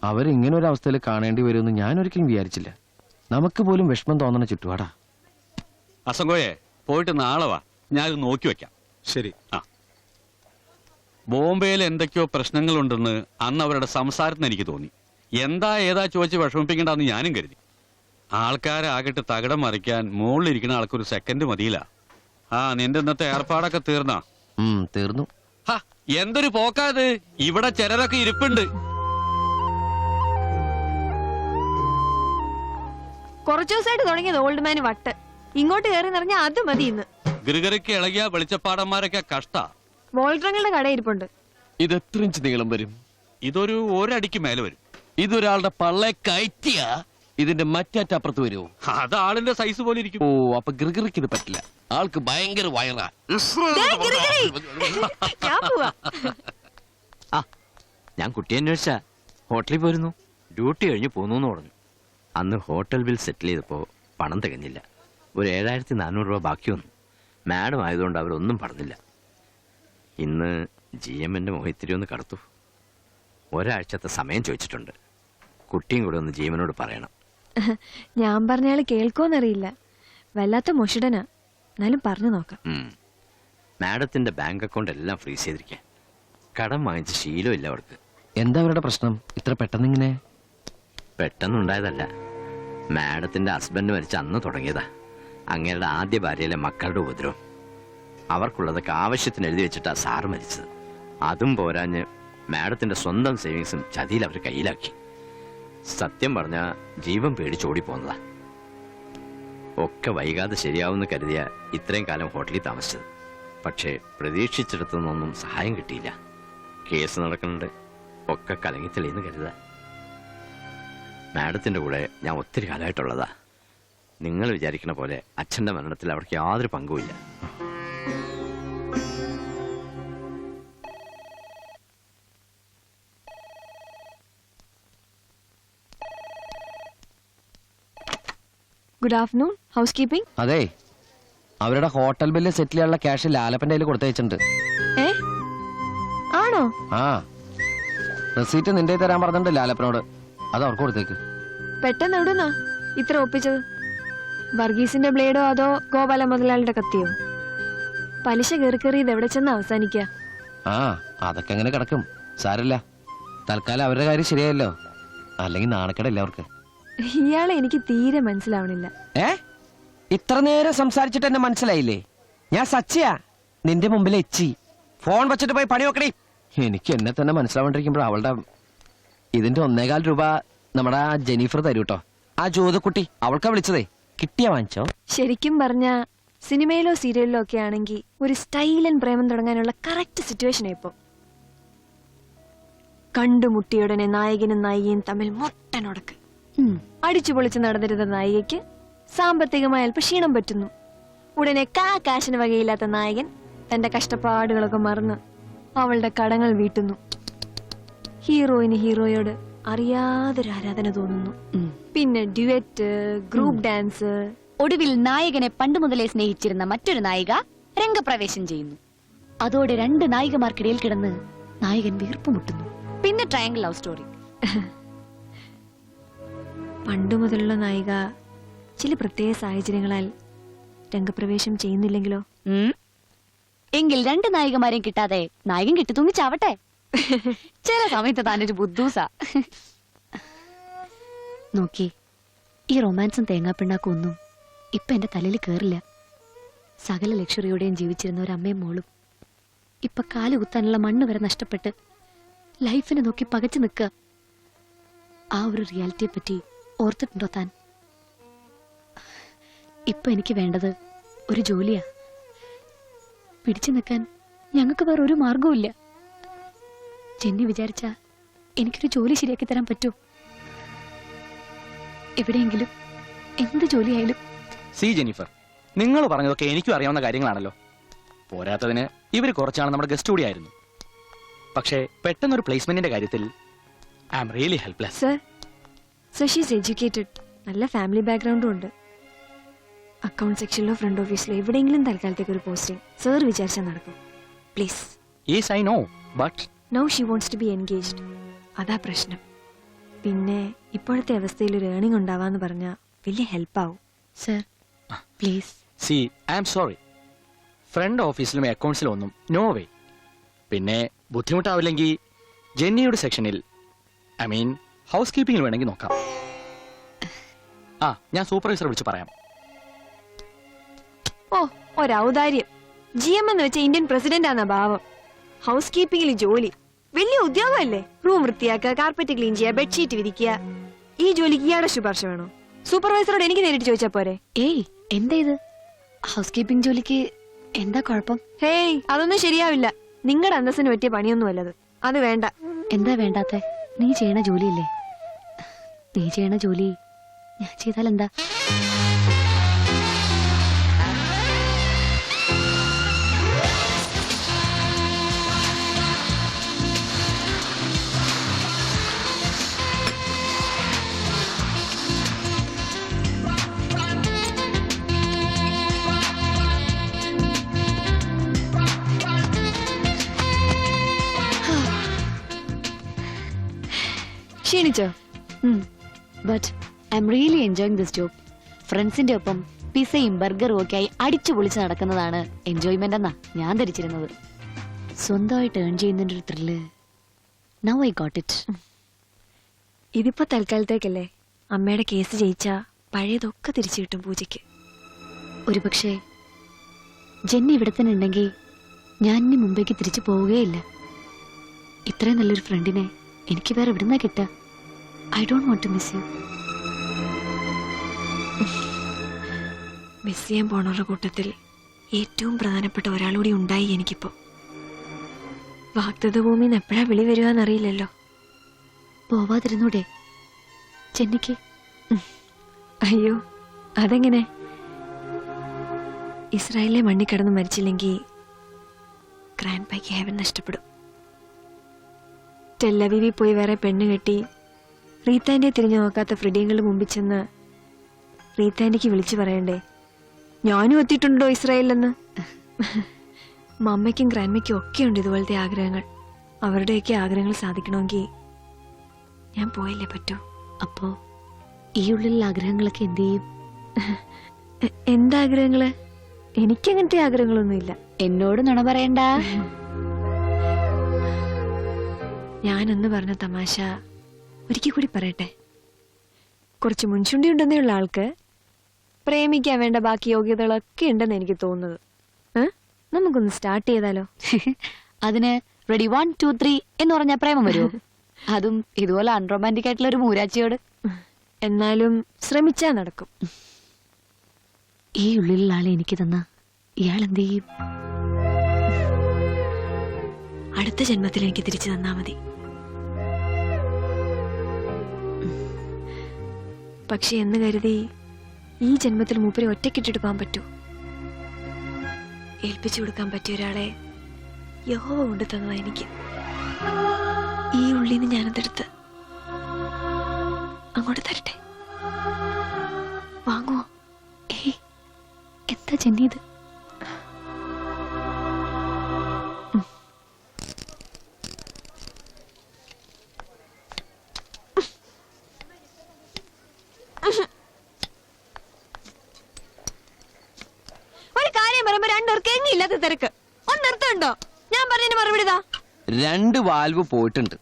അവരിങ്ങനെ ഒരു അവസ്ഥയിൽ കാണേണ്ടി വരുമെന്ന് ഞാൻ ഒരിക്കലും വിചാരിച്ചില്ല. നമുക്ക് പോലും വിഷമം തോന്നണ ചുറ്റുപാടാ. അസംഗോയെ പോയിട്ട് നാളെ വാ, ഞാൻ നോക്കി വെക്കാം. ശരി. ബോംബെയിൽ എന്തൊക്കെയോ പ്രശ്നങ്ങളുണ്ടെന്ന് അന്ന് അവരുടെ സംസാരത്തിന് എനിക്ക് തോന്നി. എന്താ ഏതാ ചോദിച്ച് വിഷമിപ്പിക്കണ്ടെന്ന് ഞാനും കരുതി. ആൾക്കാരാകട്ടെ തകിടം മറിക്കാൻ മുകളിലിരിക്കുന്ന ആൾക്കൊരു സെക്കൻഡ് മതിയില്ല. നിന്റെ ഇന്നത്തെ ഏർപ്പാടൊക്കെ തീർന്നാ? തീർന്നു. എന്തൊരു പോക്കാത്, ഇവിടെ ചിലരൊക്കെ ഇരിപ്പുണ്ട്. കുറച്ചു ദിവസമായിട്ട് തുടങ്ങിയത് ഓൾഡ് മാന് വട്ട്. ഇങ്ങോട്ട് കയറി നിറഞ്ഞ അത് മതി. ഇന്ന് ഗിരിഗറിക്ക് ഇളകിയ വെളിച്ചപ്പാടന്മാരൊക്കെ കഷ്ട. വോൾട്ടറങ്ങളുടെ കടയിരിപ്പുണ്ട്. ഇത് എത്ര ഇഞ്ച് നീളം വരും? ഇതൊരു ഒരടിക്ക് മേലെ വരും. ഇതൊരാളുടെ പള്ളെ കയറ്റിയ ഇതിന്റെ മറ്റേറ്റപ്പുറത്ത് വരുമോ? അത് ആളിന്റെ സൈസ് പോലെ ഇരിക്കും. ഓ, അപ്പൊ ഗിർഗിറിക്ക് ഇത് പറ്റില്ല. ആൾക്ക് ഭയങ്കര വയറാ. ഞാൻ കുട്ടി അന്വേഷിച്ച ഹോട്ടലിൽ പോയിരുന്നു. ഡ്യൂട്ടി കഴിഞ്ഞ് പോന്നു പറഞ്ഞു. അന്ന് ഹോട്ടൽ ബിൽ സെറ്റിൽ ചെയ്തപ്പോൾ പണം തികഞ്ഞില്ല. ഒരു 7400 രൂപ ബാക്കി വന്നു. മാഡം ആയതുകൊണ്ട് അവരൊന്നും പറഞ്ഞില്ല. ഇന്ന് GMന്റെ മോഹിത്തിരി ഒന്ന് കടത്തു. ഒരാഴ്ചത്തെ സമയം ചോദിച്ചിട്ടുണ്ട്. കുട്ടിയും കൂടെ ഒന്ന് ജീവനോട് പറയണം. ഞാൻ പറഞ്ഞയാള് കേൾക്കോന്നറിയില്ല. വല്ലാത്ത മുഷിടനാ. എന്നാലും പറഞ്ഞു നോക്കാം. മാഡത്തിന്റെ ബാങ്ക് അക്കൗണ്ട് എല്ലാം ഫ്രീസ് ചെയ്തിരിക്കാൻ. കടം വാങ്ങിച്ച് ശീലമില്ല അവർക്ക്. എന്താ അവരുടെ പ്രശ്നം ഇത്ര പെട്ടെന്നിങ്ങനെ? പെട്ടെന്നുണ്ടായതല്ല, മാഡത്തിന്റെ ഹസ്ബൻഡ് മരിച്ച അന്ന് തുടങ്ങിയതാ. അങ്ങയുടെ ആദ്യ ഭാര്യയിലെ മക്കളുടെ ഉപദ്രവം. അവർക്കുള്ളതൊക്കെ ആവശ്യത്തിന് എഴുതി വെച്ചിട്ടാ സാറ് മരിച്ചത്. അതും പോരാഞ്ഞ് മാഡത്തിന്റെ സ്വന്തം സേവിങ്സും ചതിയിൽ അവർ കയ്യിലാക്കി. സത്യം പറഞ്ഞ ജീവൻ പേടിച്ചോടി പോന്നതാ. ഒക്കെ വൈകാതെ ശരിയാവുമെന്ന് കരുതിയ ഇത്രയും കാലം ഹോട്ടലിൽ താമസിച്ചത്. പക്ഷേ പ്രതീക്ഷിച്ചിടത്തുനിന്നൊന്നും സഹായം കിട്ടിയില്ല. കേസ് നടക്കുന്നുണ്ട്. ഒക്കെ കലങ്ങി തെളിയെന്ന് കരുതാ. മാഡത്തിന്റെ കൂടെ ഞാൻ ഒത്തിരി കാലമായിട്ടുള്ളതാ. നിങ്ങൾ വിചാരിക്കുന്ന പോലെ അച്ഛന്റെ മരണത്തിൽ അവർക്ക് യാതൊരു പങ്കുമില്ല. Good afternoon. Housekeeping. അതെ, അവരുടെ ഹോട്ടൽ ബില്ല് സെറ്റിൽ ചെയ്യാനുള്ള ക്യാഷ് ലാലപ്പന്റെ കയ്യിൽ കൊടുത്തയച്ചിട്ടുണ്ട്. ആണോ? റെസീറ്റ് നിന്റെ തരാൻ പറഞ്ഞിട്ടുണ്ട് ലാലപ്പനോട്. അത് അവർക്ക് കൊടുത്തേക്ക്. പെട്ടെന്ന് എവിടുന്നാ ഇത്ര ഒപ്പിച്ചത്? വർഗീസിന്റെ ബ്ലേഡോ അതോ ഗോപാല മുതലാളിയുടെ കത്തിയോ? പലിശ കയറി ഇത് എവിടെ ചെന്ന് അവസാനിക്ക? അതൊക്കെ എങ്ങനെ കിടക്കും, സാരല്ല. തൽക്കാലം അവരുടെ കാര്യം ശരിയായല്ലോ, അല്ലെങ്കിൽ നാണക്കേടല്ല അവർക്ക്. ഇയാളെ എനിക്ക് തീരെ മനസ്സിലാവണില്ല. ഇത്ര നേരം സംസാരിച്ചിട്ട് എന്നെ മനസ്സിലായില്ലേ? ഞാൻ സച്ചിയാ, നിന്റെ മുമ്പിൽ എച്ചി. ഫോൺ വെച്ചിട്ട് പോയി പണി നോക്കണേ. എനിക്ക് എന്നെ തന്നെ മനസ്സിലാവാണ്ടിരിക്കുമ്പോ അവളുടെ ഇതിന്റെ 1.25 രൂപ നമ്മുടെ ജെനിഫർ തരൂട്ടോ. ആ ജോതക്കുട്ടി അവൾക്കാ വിളിച്ചതേ. കിട്ടിയാ വാങ്ങിച്ചോ? ശരിക്കും പറഞ്ഞ സിനിമയിലോ സീരിയലിലോ ഒക്കെ ആണെങ്കിൽ ഒരു സ്റ്റൈലൻ പ്രേമം തുടങ്ങാനുള്ള കറക്റ്റ് സിറ്റുവേഷൻ ഇപ്പൊ. കണ്ടുമുട്ടിയുടനെ നായകനും നായികയും തമ്മിൽ മുട്ടനൊടക്ക്. അടിച്ചു പൊളിച്ച് നടന്നിരുന്ന നായികയ്ക്ക് സാമ്പത്തികമായി അല്പ ക്ഷീണം പറ്റുന്നു. ഉടനെ കാശിന് വകയില്ലാത്ത നായകൻ തന്റെ കഷ്ടപ്പാടുകളൊക്കെ മറന്ന് അവളുടെ കടങ്ങൾ വീട്ടുന്നു. ഹീറോയിന് ഹീറോയോട് അറിയാതൊരു ആരാധന തോന്നുന്നു. പിന്നെ ഡ്യുവറ്റ്, ഗ്രൂപ്പ് ഡാൻസ്. ഒടുവിൽ നായകനെ പണ്ട് മുതലേ സ്നേഹിച്ചിരുന്ന മറ്റൊരു നായിക രംഗപ്രവേശം ചെയ്യുന്നു. അതോടെ 2 നായികമാർക്കിടയിൽ കിടന്ന് നായകൻ വീർപ്പുമുട്ടുന്നു. പിന്നെ ട്രയാങ്കിൾ ലവ് സ്റ്റോറി. പണ്ടു മുതലുള്ള നായിക ചില പ്രത്യേക സാഹചര്യങ്ങളാൽ രംഗപ്രവേശം ചെയ്യുന്നില്ലെങ്കിലോ? എങ്കിൽ 2 നായികമാരെയും കിട്ടാതെ നായകൻ കിട്ടിത്തൂങ്ങി ചാവട്ടെ. ചില സമയത്ത് താനൊരു ബുദ്ധൂസ. നോക്കി, ഈ റൊമാൻസും തേങ്ങാപ്പിണ്ണാക്കും ഒന്നും ഇപ്പൊ എന്റെ തലയിൽ കേറില്ല. സകല ലക്ഷറിയോടെയും ജീവിച്ചിരുന്ന ഒരു അമ്മയും മോളും ഇപ്പൊ കാലുകുത്താനുള്ള മണ്ണ് വരെ നഷ്ടപ്പെട്ട് ലൈഫിനെ നോക്കി പകച്ചു നിൽക്കുക. ആ ഒരു റിയാലിറ്റിയെ പറ്റി ഓർത്തിട്ടുണ്ടോ താൻ? ഇപ്പൊ എനിക്ക് വേണ്ടത് ഒരു ജോലിയാ. പിടിച്ചു നിൽക്കാൻ ഞങ്ങൾക്ക് വേറെ ഒരു മാർഗവും. ജെന്നി വിചാരിച്ചാ എനിക്കൊരു ജോലി ശരിയാക്കി തരാൻ പറ്റൂ? എവിടെയെങ്കിലും എന്ത് ജോലിയായാലും. സി ജെന്നിഫർ, നിങ്ങൾ പറഞ്ഞതൊക്കെ എനിക്കും അറിയാവുന്ന കാര്യങ്ങളാണല്ലോ. പോരാത്തതിന് ഇവർ കുറച്ചാണ് നമ്മുടെ ഗസ്റ്റ് കൂടി ആയിരുന്നു. പക്ഷേ പെട്ടെന്നൊരു പ്ലേസ്മെന്റിന്റെ കാര്യത്തിൽ I am really helpless. Sir she's educated. നല്ല ഫാമിലി ബാക്ക്ഗ്രൗണ്ടും ഉണ്ട്. അക്കൗണ്ട് സെക്ഷനിലോ ഫ്രണ്ട് ഓഫീസിലോ എവിടെയെങ്കിലും തൽക്കാലത്തേക്ക് ഒരു പോസ്റ്റിംഗ് സർ വിചാരിച്ചാൽ നടക്കും. Please. Yes I know, but now she wants to be engaged. അതാ പ്രശ്നം. പിന്നെ ഇപ്പോഴത്തെ അവസ്ഥയിൽ ഒരു ഏണിംഗ് ഉണ്ടാവാന്ന് പറഞ്ഞാൽ വലിയ ഹെൽപ്പാവും. Sir please. See I am sorry, front ഓഫീസിലും അക്കൗണ്ട്സിലും ഒന്നും നോ വേ. പിന്നെ ബുദ്ധിമുട്ടാവില്ലെങ്കിൽ ജെന്നിയുടെ സെക്ഷനിൽ ഐ മീൻ ഹൗസ് കീപ്പിംഗിൽ വേണമെങ്കിൽ നോക്കാം. ആ ഞാൻ സൂപ്പർവൈസർ വിളിച്ച് പറയാം. ഓ ഒരൗദാര്യം. GM എന്ന് വെച്ച ഇന്ത്യൻ പ്രസിഡന്റ് ആണെന്ന ഭാവം. ഹൗസ് കീപ്പിംഗിൽ ജോലി വലിയ ഉദ്യോഗമല്ലേ? റൂം വൃത്തിയാക്കുക, കാർപ്പറ്റ് ക്ലീൻ ചെയ്യുക, ബെഡ്ഷീറ്റ് വിരിക്കുക. ഈ ജോലിക്ക് ഇയാളുടെ ശുപാർശ വേണോ? സൂപ്പർവൈസറോട് എനിക്ക് നേരിട്ട് ചോദിച്ചാ പോരെ? ഏയ് എന്താ ഇത്? ഹൗസ് കീപ്പിംഗ് ജോലിക്ക് എന്താ കുഴപ്പം? ഹേയ് അതൊന്നും ശരിയാവില്ല. നിങ്ങളുടെ അന്തസ്സിന് പറ്റിയ പണിയൊന്നും അല്ലത്. അത് വേണ്ട. എന്താ വേണ്ടാത്തെ? നീ ചെയ്യണ ജോലിയില്ലേ? നീ ചെയ്യണ ജോലി ഞാൻ ചെയ്താൽ എന്താ? ക്ഷീണിച്ചോ? But I'm really enjoying this job. ഫ്രണ്ട്സിന്റെ ഒപ്പം പിസയും ബർഗറും ഒക്കെ ആയി അടിച്ചു പൊളിച്ച് നടക്കുന്നതാണ് എൻജോയ്മെന്റ് എന്നാ ഞാൻ ധരിച്ചിരുന്നത്. സ്വന്തമായിട്ട് ഏൺ ചെയ്യുന്നതിന്റെ ഒരു thrill now I got it. ഇതിപ്പോ തൽക്കാലത്തേക്കല്ലേ. അമ്മയുടെ കേസ് ജയിച്ചാ പഴയതൊക്കെ തിരിച്ചു കിട്ടും പൂജയ്ക്ക്. ഒരുപക്ഷെ ജെന്നി ഇവിടെ തന്നെ ഉണ്ടെങ്കിൽ ഞാൻ ഇനി മുമ്പേക്ക് തിരിച്ചു പോവുകയില്ല. ഇത്രയും നല്ലൊരു ഫ്രണ്ടിനെ എനിക്ക് വേറെ എവിടുന്നാ കിട്ടുക? I don't want to miss you. Miss ചെയ്യാൻ പോണവരുടെ കൂട്ടത്തിൽ ഏറ്റവും പ്രധാനപ്പെട്ട ഒരാളൂടി ഉണ്ടായി എനിക്കിപ്പോ. വാഗ്ദത്ത ഭൂമിന്ന് എപ്പോഴാ വിളി വരുവാന്നറിയില്ലല്ലോ. പോവാതിരുന്നൂടെ ചെന്നിക്ക്? അയ്യോ അതെങ്ങനെ? ഇസ്രായേലിലെ മണ്ണിൽ കിടന്ന് മരിച്ചില്ലെങ്കിൽ ഗ്രാൻഡ് പൈക്ക് ഹെവൻ നഷ്ടപ്പെടും. ടെല്ലവീവിൽ പോയി വേറെ പെണ്ണ് കെട്ടി റീത്താൻ്റെ തിരിഞ്ഞു നോക്കാത്ത ഫ്രിഡിയങ്ങളുടെ മുമ്പിൽ ചെന്ന് റീത്താൻ്റെക്ക് വിളിച്ചു പറയണ്ടേ ഞാനും എത്തിയിട്ടുണ്ടോ ഇസ്രായേലിലെന്ന്? മമ്മയ്ക്കും ഗ്രാൻഡ്മയ്ക്കും ഒക്കെ ഉണ്ട് ഇതുപോലത്തെ ആഗ്രഹങ്ങൾ. അവരുടെയൊക്കെ ആഗ്രഹങ്ങൾ സാധിക്കണമെങ്കിൽ ഞാൻ പോയല്ലേ പറ്റൂ. അപ്പോ ഈ ഉള്ളിലുള്ള ആഗ്രഹങ്ങളൊക്കെ എന്ത് ചെയ്യും? എന്താഗ്രഹങ്ങള്? എനിക്കങ്ങനത്തെ ആഗ്രഹങ്ങളൊന്നുമില്ല. എന്നോട് നുണ പറയണ്ട. ഞാനെന്ന് പറഞ്ഞ തമാശ ഒരിക്കൽ കൂടി പറയട്ടെ. കുറച്ച് മുൻചുണ്ടി ഉണ്ടെന്നേ ഉള്ള ആൾക്ക് പ്രേമിക്കാൻ വേണ്ട ബാക്കി യോഗ്യതകളൊക്കെ ഉണ്ടെന്ന് എനിക്ക് തോന്നുന്നത്. നമുക്കൊന്ന് സ്റ്റാർട്ട് ചെയ്താലോ? അതിന് റെഡി 1 2 3 എന്ന് പറഞ്ഞ പ്രേമം വരുമോ? അതും ഇതുപോലെ അൺറൊമാൻറ്റിക് ആയിട്ടുള്ള ഒരു മൂരാച്ചിയോട്. എന്നാലും ശ്രമിച്ചാ നടക്കും. ഈ ഉള്ളിലുള്ള ആളെ എനിക്ക് തന്ന ഇയാൾ എന്ത് ചെയ്യും? അടുത്ത ജന്മത്തിൽ എനിക്ക് തിരിച്ചു തന്നാ മതി. പക്ഷെ എന്ന് കരുതി ഈ ജന്മത്തിൽ മൂപ്പരെ ഒറ്റക്കിട്ടിട്ട് പോകാൻ പറ്റൂ? ഏൽപ്പിച്ചു കൊടുക്കാൻ പറ്റിയ ഒരാളെ യഹോവ കൊണ്ട് തന്നതാ എനിക്ക്. ഈ ഉള്ളിന്ന് ഞാനതെടുത്ത് അങ്ങോട്ട് തരട്ടെ. വാങ്ങുവോ? ഏയ് എന്താ ചെന്നിയത്? ഒരു കാര്യം പറയുമ്പോ രണ്ടുപേർക്ക് എങ്ങില്ലാത്ത തിരക്ക്. ഒന്ന് നിർത്തുണ്ടോ? ഞാൻ പറഞ്ഞതിന് മറുപടി ഇതാ. 2 വാൽവ് പോയിട്ടുണ്ട്.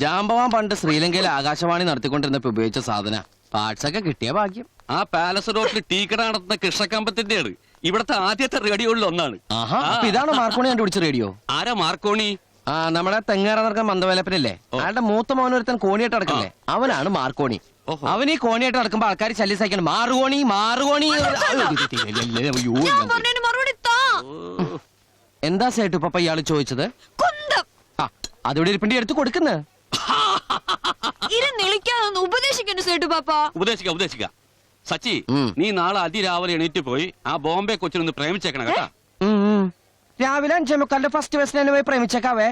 ജാമ്പവാൻ പണ്ട് ശ്രീലങ്കയിൽ ആകാശവാണി നടത്തിക്കൊണ്ടിരുന്നപ്പോ ഉപയോഗിച്ച സാധന. പാർട്സ് ഒക്കെ കിട്ടിയ ഭാഗ്യം. ആ പാലസ് റോഡിൽ ടീക്കട നടത്തുന്ന കൃഷ്ണക്കമ്പത്തിന്റെയാണ് ഇവിടത്തെ ആദ്യത്തെ റേഡിയോകളിൽ ഒന്നാണ്. ആഹാ, അപ്പൊ ഇതാണ് മാർക്കോണി കണ്ടുപിടിച്ച റേഡിയോ? ആരാ മാർക്കോണി? ആ നമ്മുടെ തെങ്ങേറ നടക്കാൻ മന്ദവേലപ്പനല്ലേ, അയാളുടെ മൂത്ത മോനൊരുത്തൻ കോണിയായിട്ട് നടക്കല്ലേ, അവനാണ് മാർക്കോണി. അവൻ ഈ കോണിയായിട്ട് നടക്കുമ്പോ ആൾക്കാർ ശല്യം സഹിക്കണം. മാറുകോണി മാറുകോണി. എന്താ സേട്ടു പപ്പ ഇയാള് ചോദിച്ചത്? അതിവിടെ ഇരിപ്പിണ്ടി എടുത്ത് കൊടുക്കുന്ന ഉപദേശിക്ക സച്ചി, നീ നാളെ അതിരാവിലെ എണീറ്റ് പോയി ആ ബോംബെ കൊച്ചിനൊന്ന് പ്രേമിച്ചേക്കണം കേട്ടാ. രാവിലെ 5:45 ഫസ്റ്റ് ബസ്സിനെ പോയി പ്രേമിച്ചേക്കാവേ.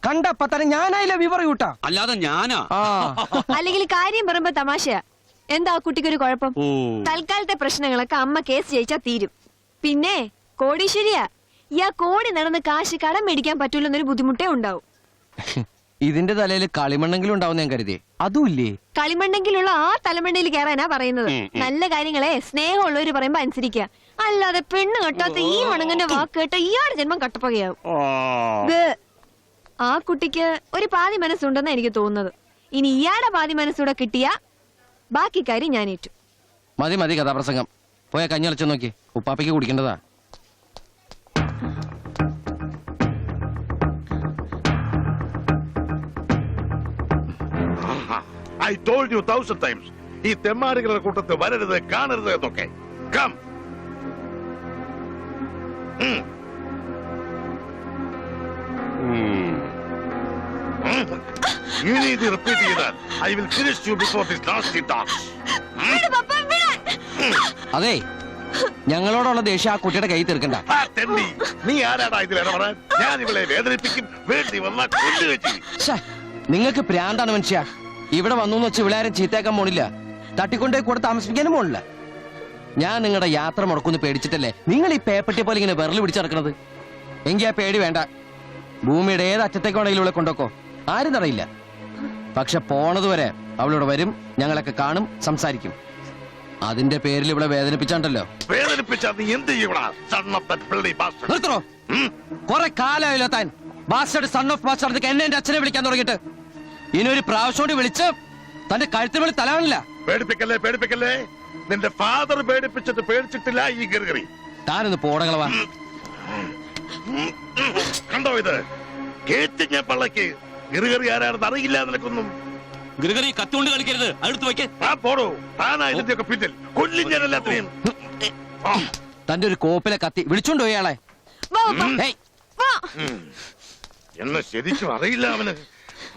കണ്ടപ്പ തന്നെ ഞാനായില്ല വിവറയൂട്ടാ. അല്ലാതെ ഞാനാ? അല്ലെങ്കിൽ കാര്യം പറയുമ്പോ തമാശയാ. എന്താ കുട്ടിക്കൊരു കുഴപ്പം? തൽക്കാലത്തെ പ്രശ്നങ്ങളൊക്കെ അമ്മ കേസ് ജയിച്ചാ തീരും. പിന്നെ കോടീശ്വരിയാ. ഈ കോടി നടന്ന് കാശ് കടം മേടിക്കാൻ പറ്റൂലെന്നൊരു ബുദ്ധിമുട്ടേ ഉണ്ടാവും. ഇതിന്റെ തലയിൽ കളിമണ്ണെങ്കിലും ഉണ്ടാവും ഞാൻ കരുതി. അതും ഇല്ലേ? കളിമണ്ണെങ്കിലുള്ള ആ തലമണ്ടയിൽ കയറാനാ പറയുന്നത്. നല്ല കാര്യങ്ങളെ സ്നേഹമുള്ളവര് പറയുമ്പോ അനുസരിക്കുക. അല്ലാതെ പെണ്ണ് കെട്ടാത്ത ഈ മണങ്ങന്റെ വാക്ക് കേട്ട ഇയാളുടെ ജന്മം കട്ടപ്പകയാവും. ആ കുട്ടിക്ക് ഒരു പാതി മനസ്സുണ്ടെന്ന് എനിക്ക് തോന്നുന്നത്. ഇനി ഇയാളുടെ പാതി മനസ്സൂടെ കിട്ടിയ ബാക്കി കാര്യം ഞാൻ ഏറ്റു. മതി മതി കഥാപ്രസംഗം. പോയ കഞ്ഞി അളച്ചു നോക്കി, ഉപ്പാപ്പയ്ക്ക് കുടിക്കേണ്ടതാ. I told you 1,000 times. ഈ തെമ്മാടികളുടെ കൂട്ടത്തിൽ വരരുത്, കാണരുത് എന്നൊക്കെ. Come. ഇനി ഇത് റിപ്പീറ്റ് ചെയ്താൽ I will finish you before this nasty talks. അതെ, ഞങ്ങളോടുള്ള ദേഷ്യം ആ കുട്ടിയുടെ കൈ തീർക്കണ്ട. ആ തെണ്ടി, നീ ആരാടാ ഇതിൽ ഇടപെടാൻ? ഞാൻ ഇവളെ വേദനിപ്പിക്കും, വേണ്ടി വന്നാൽ കൊല്ലുകയും ചെയ്യും. ശ്ശേ, നിങ്ങൾക്ക് പ്രാന്താണ് മനുഷ്യ. ഇവിടെ വന്നു വെച്ച് ഇവിടെ ആരും ചീത്തയാക്കാൻ പോണില്ല, തട്ടിക്കൊണ്ടേ കൂടെ താമസിപ്പിക്കാനും പോണില്ല. ഞാൻ നിങ്ങളുടെ യാത്ര മുടക്കുന്ന് പേടിച്ചിട്ടല്ലേ നിങ്ങൾ ഈ പേപ്പട്ടിയെ പോലെ ഇങ്ങനെ വിരൽ പിടിച്ചിറക്കണത്. എങ്കിൽ ആ പേടി വേണ്ട. ഭൂമിയുടെ ഏത് അറ്റത്തേക്ക് വേണമെങ്കിലും ഇവിടെ കൊണ്ടോക്കോ, ആരും തടയില്ല. പക്ഷെ പോണതുവരെ അവളിവിടെ വരും, ഞങ്ങളൊക്കെ കാണും, സംസാരിക്കും. അതിന്റെ പേരിൽ ഇവിടെ വേദനിപ്പിച്ചാണ്ടല്ലോ. വേദനിപ്പിച്ചാ നീ എന്ത് ചെയ്യടാ? Son of that bloody bastard. നിർത്തണോ? കുറെ കാലമായല്ലോ താൻ ബാസ്റ്റർഡ് സൺ ഓഫ് ബാസ്റ്റർഡ് എന്നെ എന്റെ അച്ഛനെ വിളിക്കാൻ തുടങ്ങിയിട്ട്. ഇനി ഒരു പ്രാവശ്യം കൊണ്ട് വിളിച്ച് തന്റെ കഴുത്തിന് വിളി തലാണില്ല. പേടിപ്പിക്കല്ലേ, പേടിപ്പിക്കല്ലേ. നിന്റെ ഫാദർ പേടിപ്പിച്ചിട്ട് പേടിച്ചിട്ടില്ല ഈ ഗിർഗറി. താനൊന്ന് പോടകളവാ. കണ്ടോ ഇത്? കേറ്റിങ്ങ പള്ളക്ക് ഗിർഗറി ആരാണെന്ന് അറിയില്ല നിനക്കൊന്നും. ഗിരിഗറി കത്തുകൊണ്ട് കളിക്കരുത്, അടുത്ത് വയ്ക്ക്. ആ പോടോ, താനാ ഇതിന്റെയൊക്കെ പിന്നിൽ. കൊല്ലും ഞാൻ എല്ലാത്തിനെയും. തന്റെ ഒരു കോപ്പിലെ കത്തി വിളിച്ചോണ്ട് പോയി ആളെ. ഹേയ്, എന്നെ ശരിക്കും അറിയില്ല അവന്.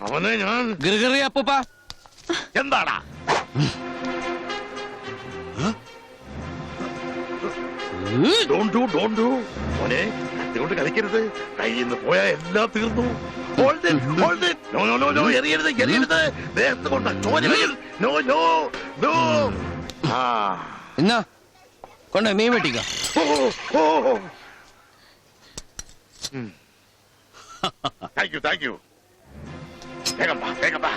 അവനെ ഞാൻ ഗിർഗറി അപ്പൂപ്പ. എന്താടാ? Don't do. മോനെ, കത്തികൊണ്ട് കളിക്കരുത്. കയ്യിൽ നിന്ന് പോയാ എല്ലാം തീർന്നു. Hold it. No, എറിയരുത്. ദേഹത്ത് കൊണ്ട് ചോര വരും. No. ആ. എന്നാ കൊണ്ട് മീൻ വെട്ടിക്ക. ഓ. Thank you. വേഗം വാ.